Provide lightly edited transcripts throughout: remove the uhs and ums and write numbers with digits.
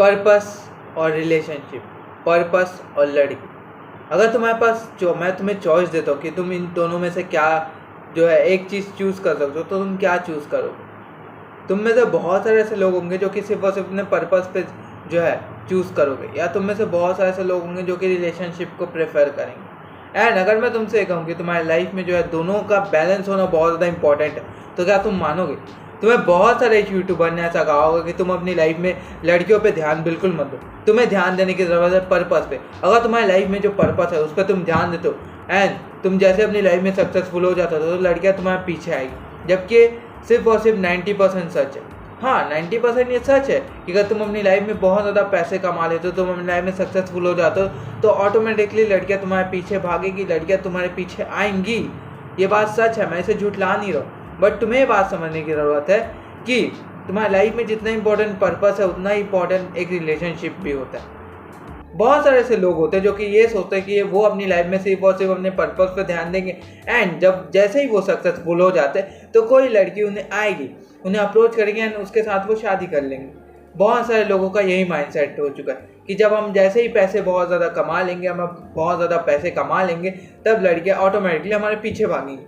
Purpose और relationship, purpose और लड़की। अगर तुम्हारे पास मैं तुम्हें चॉइस देता हूँ कि तुम इन दोनों में से क्या एक चीज़ चूज़ कर सकते हो, तो तुम क्या चूज़ करोगे? तुम में से बहुत सारे ऐसे लोग होंगे जो कि सिर्फ और सिर्फ अपने पर्पस पे चूज़ करोगे, या तुम में से बहुत सारे ऐसे लोग होंगे जो कि रिलेशनशिप को प्रेफर करेंगे। एंड अगर मैं तुमसे कहूँ कि तुम्हारी लाइफ में दोनों का बैलेंस होना बहुत ज़्यादा इंपॉर्टेंट है, तो क्या तुम मानोगे? तुम्हें बहुत सारे यूट्यूबर ने ऐसा कहा होगा कि तुम अपनी लाइफ में लड़कियों पे ध्यान बिल्कुल मत दो, तुम्हें ध्यान देने की ज़रूरत है पर्पस पे। अगर तुम्हारी लाइफ में जो पर्पस है उस पर तुम ध्यान देते हो एंड तुम जैसे अपनी लाइफ में सक्सेसफुल हो जाते हो, तो लड़कियाँ तुम्हारे पीछे आएगी। जबकि सिर्फ और सिर्फ 90% सच है। हाँ, 90% ये सच है कि अगर तुम अपनी लाइफ में बहुत ज़्यादा पैसे कमा लेते हो, तुम अपनी लाइफ में सक्सेसफुल हो जाते हो, तो ऑटोमेटिकली लड़कियाँ तुम्हारे पीछे भागेगी, लड़कियाँ तुम्हारे पीछे आएंगी। ये बात सच है, मैं इसे झुठला नहीं रहा हूँ। बट तुम्हें ये बात समझने की ज़रूरत है कि तुम्हारी लाइफ में जितना इंपॉर्टेंट पर्पस है, उतना ही इंपॉर्टेंट एक रिलेशनशिप भी होता है। बहुत सारे ऐसे लोग होते हैं जो कि ये सोचते हैं कि वो अपनी लाइफ में सिर्फ और सिर्फ अपने पर्पस पर ध्यान देंगे, एंड जब जैसे ही वो सक्सेसफुल हो जाते हैं तो कोई लड़की उन्हें आएगी, उन्हें अप्रोच करेंगे एंड उसके साथ वो शादी कर लेंगे। बहुत सारे लोगों का यही माइंडसेट हो चुका है कि जब हम जैसे ही पैसे बहुत ज़्यादा कमा लेंगे, हम बहुत ज़्यादा पैसे कमा लेंगे, तब लड़कियाँ ऑटोमेटिकली हमारे पीछे भागेंगी।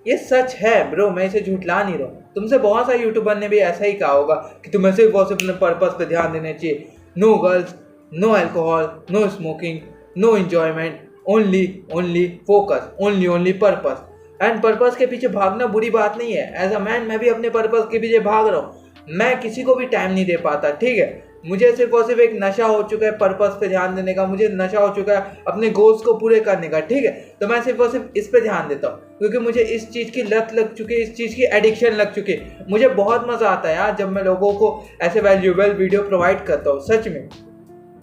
ये सच है ब्रो, मैं इसे झुठला नहीं रहा हूँ। तुमसे बहुत सारे यूट्यूबर ने भी ऐसा ही कहा होगा कि तुम्हें सिर्फ और सिर्फ अपने पर्पस पे ध्यान देना चाहिए। No girls, no alcohol, no smoking, no enjoyment, only focus, only purpose. And purpose के पीछे भागना बुरी बात नहीं है। एज अ मैन मैं भी अपने पर्पस के पीछे भाग रहा हूँ। मैं किसी को भी टाइम नहीं दे पाता, ठीक है। मुझे सिर्फ और सिर्फ एक नशा हो चुका है पर्पस पे ध्यान देने का, मुझे नशा हो चुका है अपने गोल्स को पूरे करने का, ठीक है। तो मैं सिर्फ और सिर्फ इस पे ध्यान देता हूँ क्योंकि मुझे इस चीज़ की लत लग चुकी है, इस चीज़ की एडिक्शन लग चुकी है। मुझे बहुत मज़ा आता है यार जब मैं लोगों को ऐसे वैल्यूएबल वीडियो प्रोवाइड करता हूँ, सच में।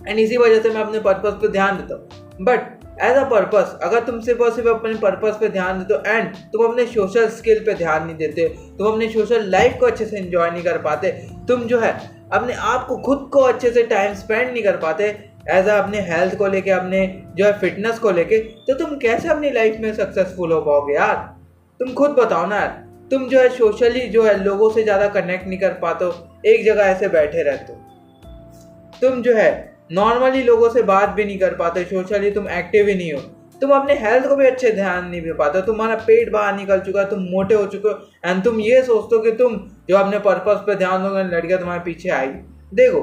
एंड इसी वजह से मैं अपने पर्पस पे ध्यान देता हूँ। बट एज अ पर्पस, अगर तुम सिर्फ और सिर्फ अपने पर्पस पे ध्यान देते हो एंड तुम अपने सोशल स्किल पे ध्यान नहीं देते, तुम अपनी सोशल लाइफ को अच्छे से एंजॉय नहीं कर पाते, तुम अपने आप को खुद को अच्छे से टाइम स्पेंड नहीं कर पाते एज अपने हेल्थ को लेके, अपने फिटनेस को लेके, तो तुम कैसे अपनी लाइफ में सक्सेसफुल हो पाओगे यार? तुम खुद बताओ ना यार। तुम सोशली लोगों से ज़्यादा कनेक्ट नहीं कर पाते हो, एक जगह ऐसे बैठे रहते हो। तुम नॉर्मली लोगों से बात भी नहीं कर पाते, सोशली तुम एक्टिव ही नहीं हो, तुम अपने हेल्थ को भी अच्छे ध्यान नहीं दे पाते, तुम्हारा पेट बाहर निकल चुका है, तुम मोटे हो चुके हो एंड तुम ये सोचते हो कि तुम अपने पर्पस पे ध्यान दोगे, लड़कियां तुम्हारे पीछे आएगी। देखो,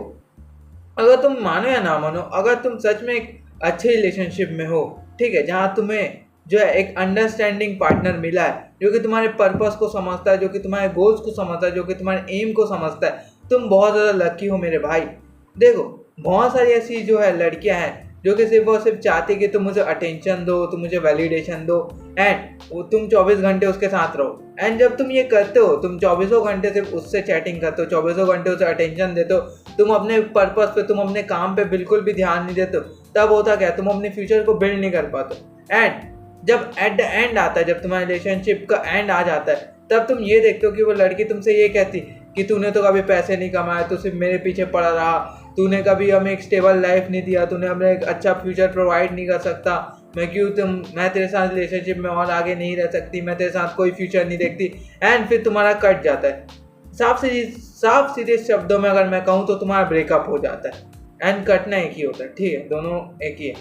अगर तुम मानो या ना मानो, अगर तुम सच में एक अच्छे रिलेशनशिप में हो, ठीक है, जहाँ तुम्हें एक अंडरस्टैंडिंग पार्टनर मिला है जो कि तुम्हारे पर्पस को समझता है, जो कि तुम्हारे गोल्स को समझता है, जो कि तुम्हारे एम को समझता है, तुम बहुत ज़्यादा लकी हो मेरे भाई। देखो, बहुत सारी ऐसी लड़कियां हैं जो कि सिर्फ और सिर्फ चाहती कि तुम मुझे अटेंशन दो, तुम मुझे वैलिडेशन दो एंड तुम 24 घंटे उसके साथ रहो। एंड जब तुम ये करते हो, तुम 24 घंटे सिर्फ उससे चैटिंग करते हो, 24 घंटे उसे अटेंशन देते हो, तुम अपने पर्पस पे, तुम अपने काम पे बिल्कुल भी ध्यान नहीं देते हो, तब होता क्या, तुम अपने फ्यूचर को बिल्ड नहीं कर पाते। एंड जब एट द एंड आता है, जब तुम्हारे रिलेशनशिप का एंड आ जाता है, तब तुम ये देखते हो कि वो लड़की तुमसे ये कहती कि तूने तो कभी पैसे नहीं कमाए, तू सिर्फ मेरे पीछे पड़ा रहा, तूने कभी हमें एक स्टेबल लाइफ नहीं दिया, तूने हमें एक अच्छा फ्यूचर प्रोवाइड नहीं कर सकता, मैं तेरे साथ रिलेशनशिप में और आगे नहीं रह सकती, मैं तेरे साथ कोई फ्यूचर नहीं देखती। एंड फिर तुम्हारा कट जाता है। साफ सीधे शब्दों में अगर मैं कहूँ तो तुम्हारा ब्रेकअप हो जाता है। एंड कटना एक ही होता है, ठीक है, दोनों एक ही है।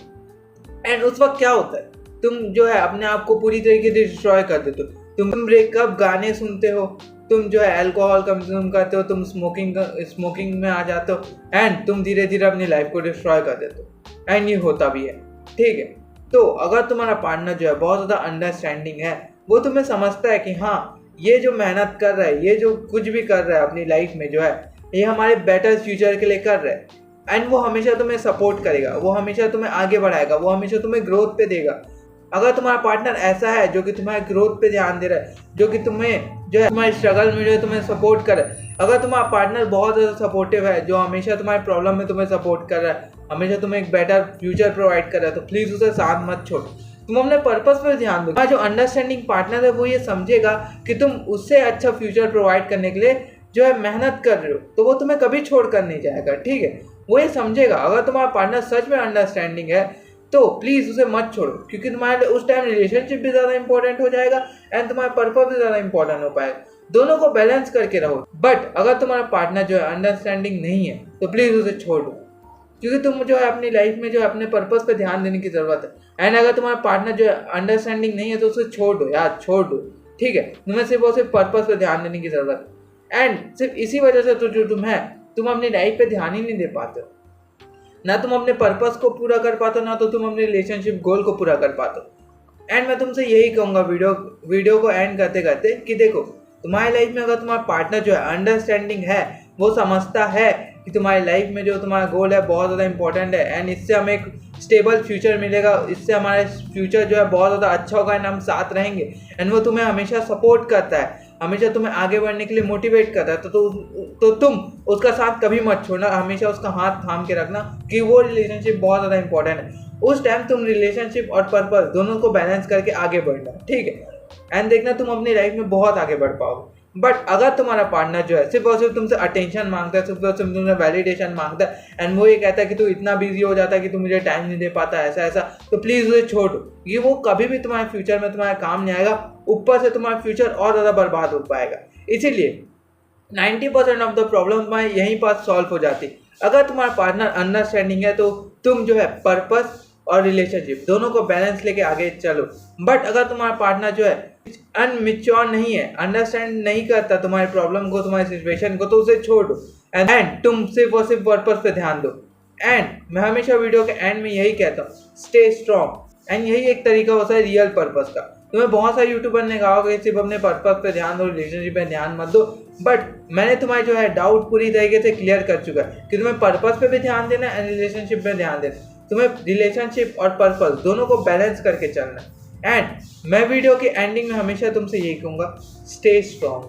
एंड उस वक्त क्या होता है, तुम अपने आप को पूरी तरीके से डिस्ट्रॉय कर देते हो। तुम ब्रेकअप गाने सुनते हो, तुम अल्कोहल कंज्यूम करते हो, तुम स्मोकिंग में आ जाते हो एंड तुम धीरे धीरे अपनी लाइफ को डिस्ट्रॉय कर देते हो। एंड ये होता भी है, ठीक है। तो अगर तुम्हारा पार्टनर बहुत ज़्यादा अंडरस्टैंडिंग है, वो तुम्हें समझता है कि हाँ, ये जो मेहनत कर रहा है, ये जो कुछ भी कर रहा है अपनी लाइफ में, ये हमारे बेटर फ्यूचर के लिए कर रहा है, एंड वो हमेशा तुम्हें सपोर्ट करेगा, वो हमेशा तुम्हें आगे बढ़ाएगा, वो हमेशा तुम्हें ग्रोथ पे देगा। अगर तुम्हारा पार्टनर ऐसा है जो कि तुम्हारे ग्रोथ पे ध्यान दे रहा है, जो कि तुम्हें तुम्हारे स्ट्रगल में तुम्हें सपोर्ट करे, अगर तुम्हारा पार्टनर बहुत ज़्यादा सपोर्टिव है, जो हमेशा तुम्हारे प्रॉब्लम में तुम्हें सपोर्ट कर रहा है, हमेशा तुम्हें एक बेटर फ्यूचर प्रोवाइड कर रहा है, तो प्लीज़ उसे साथ मत छोड़ो, तुम अपने पर्पस पर ध्यान दो। जो अंडरस्टैंडिंग पार्टनर है वो ये समझेगा कि तुम उससे अच्छा फ्यूचर प्रोवाइड करने के लिए मेहनत कर रहे हो, तो वो तुम्हें कभी छोड़ कर नहीं जाएगा, ठीक है, वो ये समझेगा। अगर तुम्हारा पार्टनर सच में अंडरस्टैंडिंग है तो प्लीज़ उसे मत छोड़ो, क्योंकि तुम्हारे लिए उस टाइम रिलेशनशिप भी ज़्यादा इंपॉर्टेंट हो जाएगा एंड तुम्हारा पर्पस भी ज़्यादा इंपॉर्टेंट हो पाएगा। दोनों को बैलेंस करके रहो। बट अगर तुम्हारा पार्टनर अंडरस्टैंडिंग नहीं है तो प्लीज़ उसे छोड़ दो। क्योंकि तुम जो है अपनी लाइफ में जो है अपने पर्पस पे ध्यान देने की ज़रूरत है। एंड अगर तुम्हारा पार्टनर जो है अंडरस्टैंडिंग नहीं है तो उसे छोड़ दो यार, छोड़ दो, ठीक है। तुम्हें सिर्फ और सिर्फ पर्पस पे ध्यान देने की ज़रूरत है। एंड सिर्फ इसी वजह से तो जो तुम अपनी लाइफ पे ध्यान ही नहीं दे पाते हो। ना तुम अपने पर्पस को पूरा कर पाते हो, ना तो तुम अपने रिलेशनशिप गोल को पूरा कर पाते हो। एंड मैं तुमसे यही कहूँगा वीडियो को एंड करते करते कि देखो, तुम्हारी लाइफ में अगर तुम्हारा पार्टनर जो है अंडरस्टैंडिंग है, वो समझता है कि तुम्हारी लाइफ में जो तुम्हारा गोल है बहुत ज़्यादा इंपॉर्टेंट है एंड इससे हमें एक स्टेबल फ्यूचर मिलेगा, इससे हमारा फ्यूचर जो है बहुत ज़्यादा अच्छा होगा एंड हम साथ रहेंगे, एंड वो तुम्हें हमेशा सपोर्ट करता है, हमेशा तुम्हें आगे बढ़ने के लिए मोटिवेट करता है, तो तुम उसका साथ कभी मत छोड़ना, हमेशा उसका हाथ थाम के रखना कि वो रिलेशनशिप बहुत ज़्यादा इंपॉर्टेंट है। उस टाइम तुम रिलेशनशिप और पर्पस दोनों को बैलेंस करके आगे बढ़ना, ठीक है। एंड देखना तुम अपनी लाइफ में बहुत आगे बढ़ पाओगे। बट अगर तुम्हारा पार्टनर जो है सिर्फ और सिर्फ तुमसे अटेंशन मांगता है, सिर्फ और सिर्फ तुमसे वैलिडेशन मांगता है, एंड वो ये कहता है कि तू इतना बिजी हो जाता है कि तू मुझे टाइम नहीं दे पाता, ऐसा ऐसा, तो प्लीज़ उसे छोड़ दो। ये वो कभी भी तुम्हारे फ्यूचर में तुम्हारे काम नहीं आएगा, ऊपर से तुम्हारा फ्यूचर और ज़्यादा बर्बाद हो पाएगा। इसीलिए 90% ऑफ द प्रॉब्लम तुम्हारे यहीं पर सॉल्व हो जाती। अगर तुम्हारा पार्टनर अंडरस्टैंडिंग है तो तुम जो है पर्पस और रिलेशनशिप दोनों को बैलेंस लेके आगे चलो। बट अगर तुम्हारा पार्टनर जो है अनमिच्योर नहीं है, अंडरस्टैंड नहीं करता तुम्हारी प्रॉब्लम को, तुम्हारी सिचुएशन को, तो उसे छोड़ दो एंड तुम सिर्फ और सिर्फ पर्पस पे ध्यान दो। एंड मैं हमेशा वीडियो के एंड में यही कहता हूँ, स्टे स्ट्रॉन्ग। एंड यही एक तरीका होता है रियल पर्पस का। तुम्हें बहुत सारे यूट्यूबर ने कहा होगा सिर्फ अपने पर्पस पे ध्यान दो, रिलेशनशिप पे ध्यान मत दो, बट मैंने तुम्हारे जो है डाउट पूरी तरीके से क्लियर कर चुका है कि तुम्हें पर्पस पे भी ध्यान देना है एंड रिलेशनशिप पे ध्यान देना है। तुम्हें रिलेशनशिप और पर्पस दोनों को बैलेंस करके चलना है। एंड मैं वीडियो की एंडिंग में हमेशा तुमसे यही कहूँगा, स्टे स्ट्रॉन्ग।